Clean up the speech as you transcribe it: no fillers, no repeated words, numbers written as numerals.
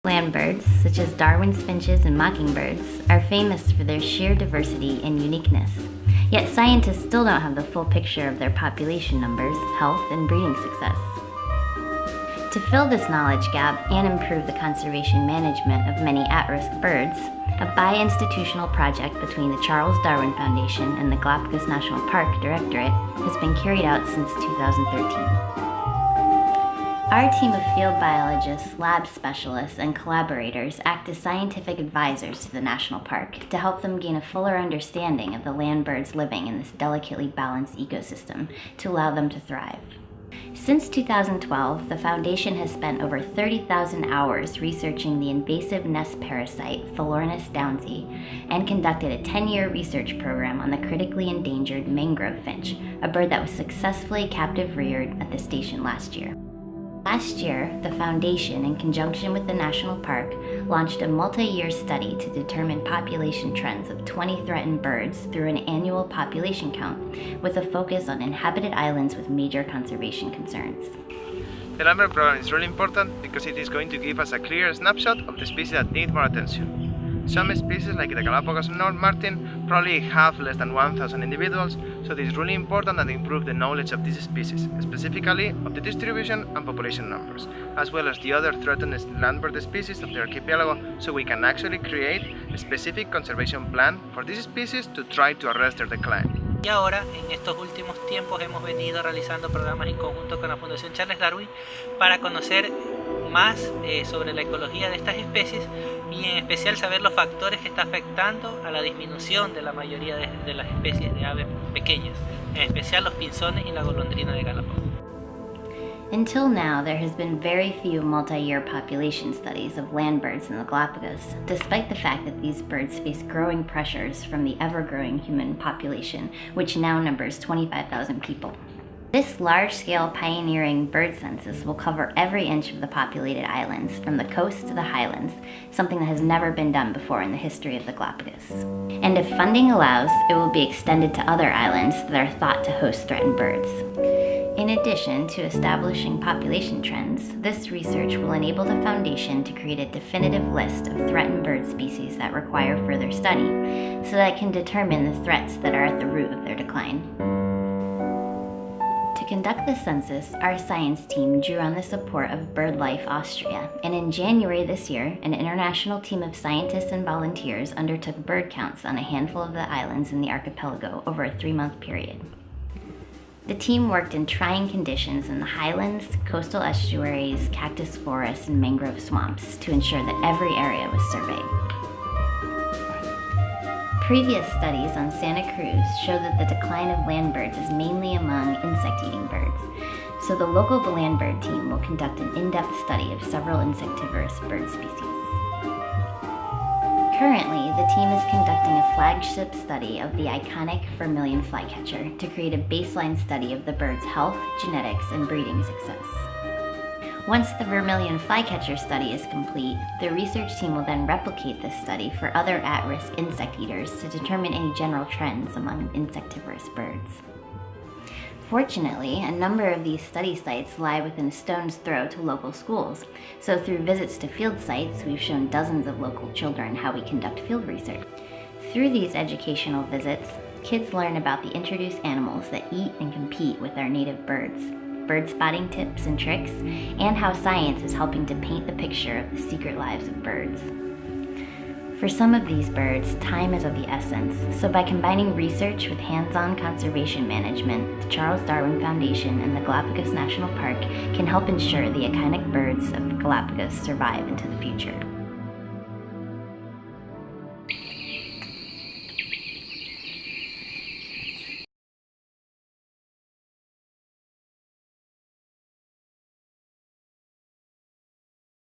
Landbirds, such as Darwin's finches and mockingbirds, are famous for their sheer diversity and uniqueness. Yet scientists still don't have the full picture of their population numbers, health, and breeding success. To fill this knowledge gap and improve the conservation management of many at-risk birds, a bi-institutional project between the Charles Darwin Foundation and the Galapagos National Park Directorate has been carried out since 2013. Our team of field biologists, lab specialists, and collaborators act as scientific advisors to the national park to help them gain a fuller understanding of the land birds living in this delicately balanced ecosystem to allow them to thrive. Since 2012, the Foundation has spent over 30,000 hours researching the invasive nest parasite Philornis downsii and conducted a 10-year research program on the critically endangered mangrove finch, a bird that was successfully captive reared at the station last year. Last year, the Foundation, in conjunction with the National Park, launched a multi-year study to determine population trends of 20 threatened birds through an annual population count, with a focus on inhabited islands with major conservation concerns. The landbird program is really important because it is going to give us a clear snapshot of the species that need more attention. Some species, like the Galapagos North Martin, probably have less than 1,000 individuals, so it is really important that we improve the knowledge of these species, specifically of the distribution and population numbers, as well as the other threatened landbird species of the archipelago, so we can actually create a specific conservation plan for these species to try to arrest their decline. Y ahora, en estos últimos tiempos, hemos venido realizando programas en conjunto con la Fundación Charles Darwin para conocer más sobre la ecología de estas especies y en especial saber los factores que están afectando a la disminución de la mayoría de las especies de aves pequeñas, en especial los pinzones y la golondrina de Galápagos. Until now, there has been very few multi-year population studies of land birds in the Galapagos, despite the fact that these birds face growing pressures from the ever-growing human population, which now numbers 25,000 people. This large-scale pioneering bird census will cover every inch of the populated islands, from the coast to the highlands, something that has never been done before in the history of the Galapagos. And if funding allows, it will be extended to other islands that are thought to host threatened birds. In addition to establishing population trends, this research will enable the Foundation to create a definitive list of threatened bird species that require further study, so that it can determine the threats that are at the root of their decline. To conduct the census, our science team drew on the support of BirdLife Austria, and in January this year, an international team of scientists and volunteers undertook bird counts on a handful of the islands in the archipelago over a 3-month period. The team worked in trying conditions in the highlands, coastal estuaries, cactus forests, and mangrove swamps to ensure that every area was surveyed. Previous studies on Santa Cruz show that the decline of land birds is mainly among insect-eating birds, so the local landbird team will conduct an in-depth study of several insectivorous bird species. Currently, the team is conducting a flagship study of the iconic vermilion flycatcher to create a baseline study of the bird's health, genetics, and breeding success. Once the vermilion flycatcher study is complete, the research team will then replicate this study for other at-risk insect eaters to determine any general trends among insectivorous birds. Fortunately, a number of these study sites lie within a stone's throw to local schools, so through visits to field sites, we've shown dozens of local children how we conduct field research. Through these educational visits, kids learn about the introduced animals that eat and compete with our native birds, bird spotting tips and tricks, and how science is helping to paint the picture of the secret lives of birds. For some of these birds, time is of the essence, so by combining research with hands-on conservation management, the Charles Darwin Foundation and the Galapagos National Park can help ensure the iconic birds of Galapagos survive into the future.